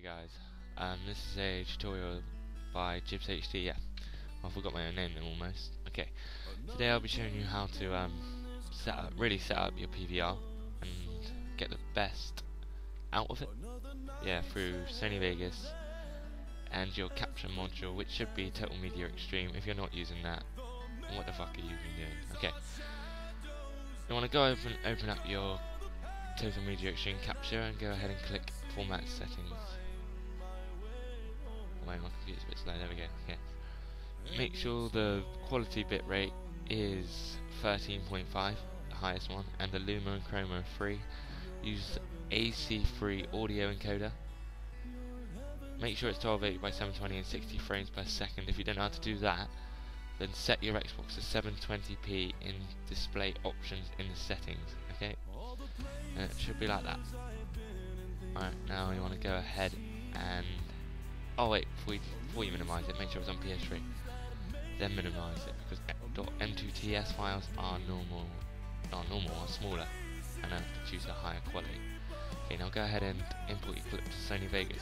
guys, this is a tutorial by Jibz HD. Yeah, I forgot my own name then almost. Okay, today I'll be showing you how to really set up your PVR and get the best out of it. Yeah, through Sony Vegas and your capture module, which should be Total Media Extreme. If you're not using that, what the fuck are you even doing? Okay, you want to go open up your Total Media Extreme capture and go ahead and click Format Settings. Oh wait, my computer's a bit slow. There we go. Okay. Make sure the quality bitrate is 13.5, the highest one, and the Luma and Chroma are free. Use AC3 audio encoder. Make sure it's 1280 by 720 and 60 frames per second. If you don't know how to do that, then set your Xbox to 720p in display options in the settings. Okay, and it should be like that. Alright, now you want to go ahead and before you minimize it, make sure it's on PS3. Then minimize it, because .m2ts files are smaller, and I have to choose a higher quality. Okay, now go ahead and import your clip to Sony Vegas.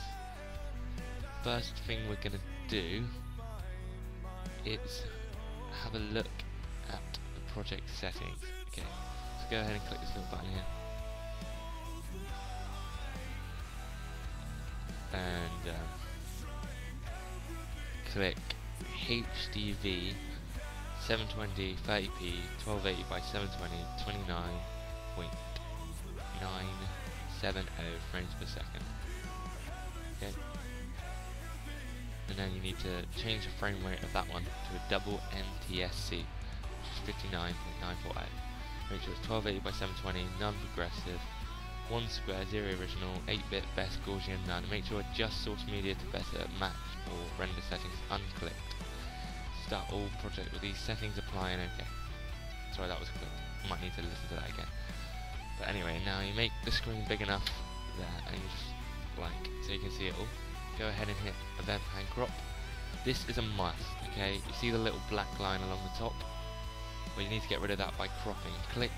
First thing we're gonna do is have a look at the project settings. Okay, so go ahead and click this little button here, and click HDV 720 30p 1280 by 720 29.970 frames per second. Okay, and then you need to change the frame rate of that one to a double NTSC, which is 59.940. Make sure it's 1280 by 720, non-progressive, 1 square, 0 original, 8-bit, best, Gaussian, none. Make sure adjust source media to better match or render settings unclicked. Start all project with these settings apply and OK. Sorry, that was clicked. I might need to listen to that again. But anyway, now you make the screen big enough there, and you just so you can see it all. Go ahead and hit event pan crop. This is a must. Okay, you see the little black line along the top? Well, you need to get rid of that by cropping. Click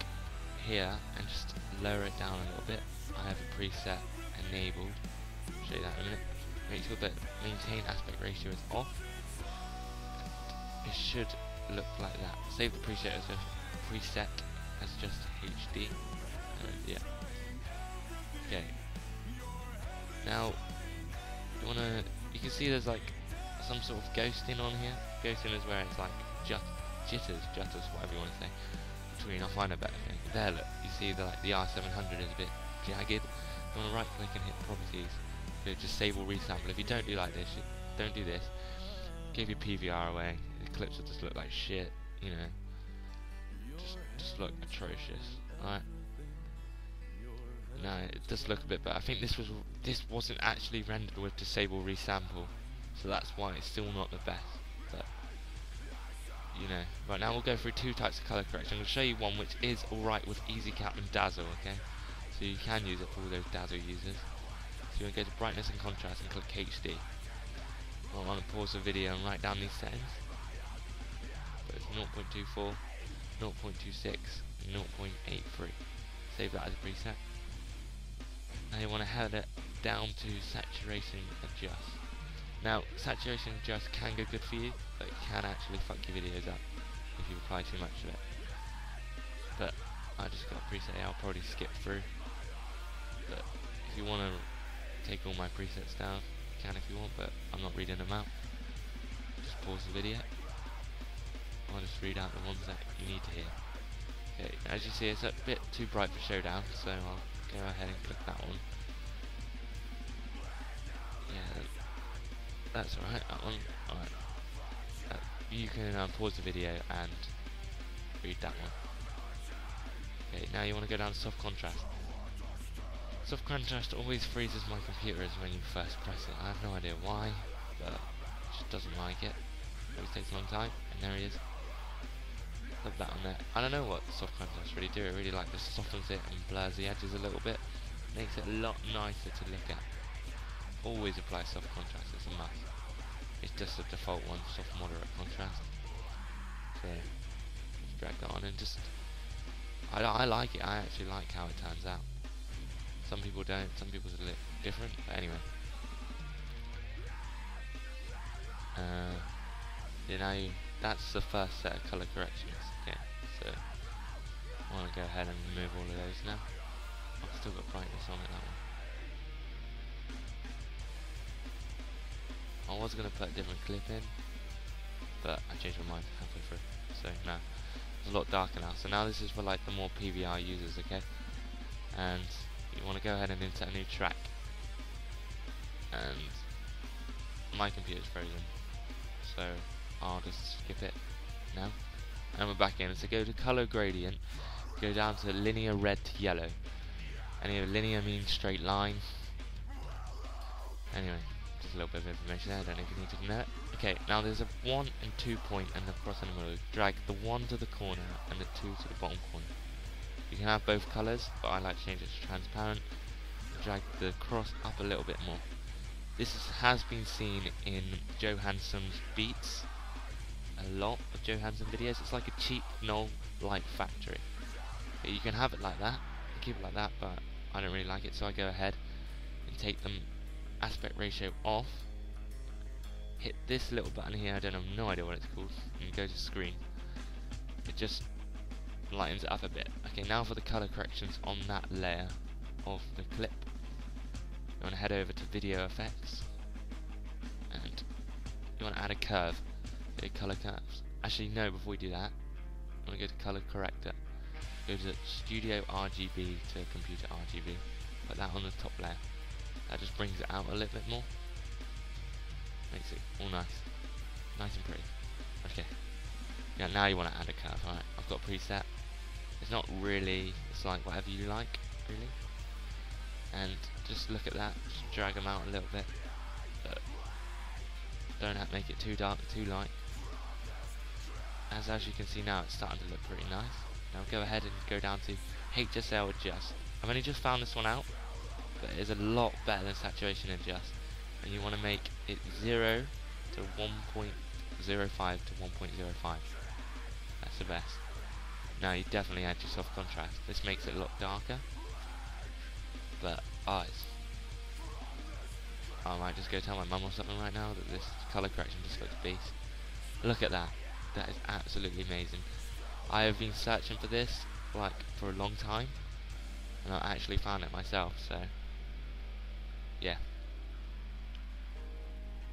here and just lower it down a little bit. I have a preset enabled. I'll show you that in a minute. Make sure that maintain aspect ratio is off. It should look like that. Save the preset as just HD. Yeah. Okay. Now you can see there's like some sort of ghosting on here. Ghosting is where it's like jitters, whatever you want to say. Between, I'll find a better thing. There, look, you see the R700 is a bit jagged. You want to right click and hit properties. Just save or resample. If you don't do like this, don't do this. Give your PVR away. The clips will just look like shit, you know. Just look atrocious. Alright. No, it does look a bit better. I think this wasn't actually rendered with disable resample, so that's why it's still not the best. But you know, right now we'll go through two types of color correction. I'm going to show you one which is alright with EasyCap and Dazzel. Okay, so you can use it for all those Dazzel users. So you want to go to brightness and contrast and click HD. I want to pause the video and write down these settings. So it's 0.24, 0.26, 0.83. Save that as a preset. Now you want to head it down to saturation adjust. Now saturation adjust can go good for you, but it can actually fuck your videos up if you apply too much to it. But I just got a preset here, I'll probably skip through. But if you want to take all my presets down, you can if you want, but I'm not reading them out. Just pause the video. I'll just read out the ones that you need to hear. Okay, as you see, it's a bit too bright for showdown, so I'll go ahead and click that one. Yeah, that's alright, that one. Alright. You can pause the video and read that one. Okay, now you want to go down to soft contrast. Soft contrast always freezes my computers when you first press it. I have no idea why, but it just doesn't like it. It always takes a long time, and there he is. Love that on there. I don't know what soft contrast really do. It really just softens it and blurs the edges a little bit. Makes it a lot nicer to look at. Always apply soft contrast, it's a must. It's just the default one, soft moderate contrast. So just drag that on and just I like it. I actually like how it turns out. Some people don't, some people's a little different, but anyway. Okay, that's the first set of colour corrections. Okay, so I want to go ahead and remove all of those now. I've still got brightness on it, that one. I was going to put a different clip in, but I changed my mind halfway through. So now it's a lot darker now. So now this is for like the more PVR users, okay? And you want to go ahead and insert a new track. And my computer's frozen, so I'll just skip it now. And we're back in. So go to color gradient, go down to linear red to yellow. And linear means straight line. Anyway, just a little bit of information there, I don't know if you need to know it. Okay, now there's a 1 and 2 point and the cross in the middle. Drag the 1 to the corner and the 2 to the bottom corner. You can have both colours, but I like to change it to transparent. Drag the cross up a little bit more. This has been seen in Johansson's beats. A lot of Johansson videos. It's like a cheap null light factory. You can have it like that, keep it like that, but I don't really like it, so I go ahead and take the aspect ratio off. Hit this little button here, I don't have no idea what it's called, and go to screen. It just lightens it up a bit. Okay, now for the color corrections on that layer of the clip. You want to head over to video effects, and you want to add a curve. So color curves. Actually, no, before we do that, I want to go to color corrector. Go to Studio RGB to Computer RGB. Put that on the top layer. That just brings it out a little bit more. Makes it all nice and pretty. Okay. Yeah, now you want to add a curve. Alright, I've got a preset. It's not really. It's like whatever you like, really. And just look at that. Just drag them out a little bit. But don't make it too dark, too light. As you can see now, it's starting to look pretty nice. Now go ahead and go down to HSL adjust. I've only just found this one out, but it is a lot better than saturation adjust. And you want to make it 0 to 1.05 to 1.05. That's the best. Now you definitely add your soft contrast. This makes it a lot darker, but I might just go tell my mum or something right now that this colour correction just looks beast. Look at that. That is absolutely amazing. I have been searching for this like for a long time, and I actually found it myself, so yeah.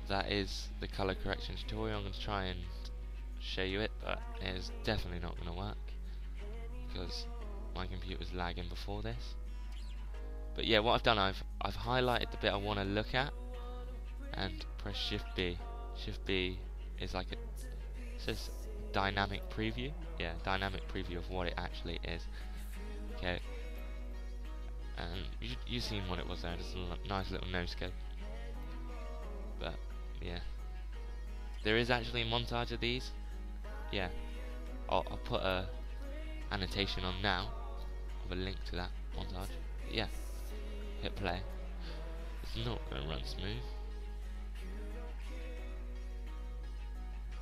That is the colour correction tutorial. I'm going to try and show you it, but it is definitely not going to work because my computer was lagging before this. But yeah, what I've done, I've highlighted the bit I want to look at and press Shift B. Shift B is like it says dynamic preview. Yeah, dynamic preview of what it actually is. Okay, and you've seen what it was there. Just a nice little no scope. But yeah, there is actually a montage of these. Yeah, I'll put a annotation on now with a link to that montage. But yeah, hit play. It's not going to run smooth.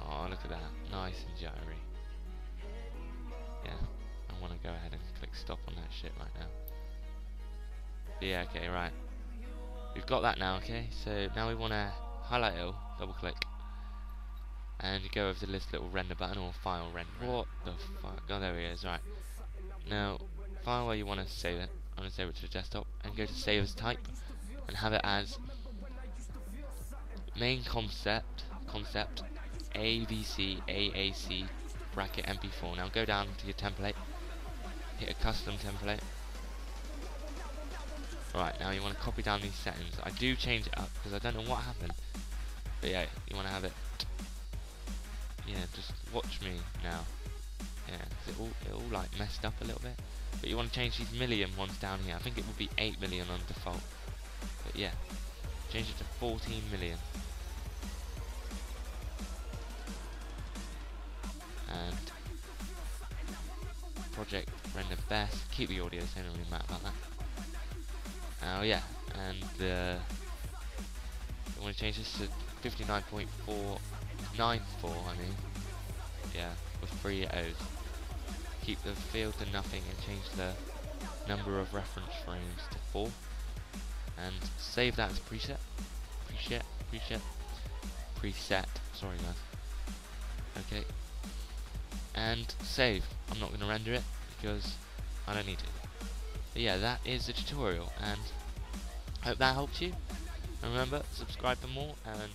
Oh, look at that, nice and jittery. Yeah, I want to go ahead and click stop on that shit right now. But yeah, okay, right. We've got that now, okay? So now we want to highlight it all, double click, and you go over to this little render button or file render. What the fuck? Oh, there it is, right. Now, file where you want to save it. I'm going to save it to the desktop, and go to save as type, and have it as main concept AVC AAC bracket MP4. Now go down to your template, hit a custom template. Right, now you want to copy down these settings. I do change it up because I don't know what happened, but yeah, you want to have it. Yeah, just watch me now. Yeah, it all like messed up a little bit. But you want to change these million ones down here. I think it would be 8 million on default. But yeah, change it to 14 million. And project render best. Keep the audio, so don't really matter about that. Oh yeah, and you want to change this to 59.494. I mean, yeah, with 3 O's. Keep the field to nothing and change the number of reference frames to 4. And save that as preset. Sorry guys. Okay, and save. I'm not going to render it because I don't need to. But yeah, that is the tutorial, and I hope that helped you. And remember, subscribe for more, and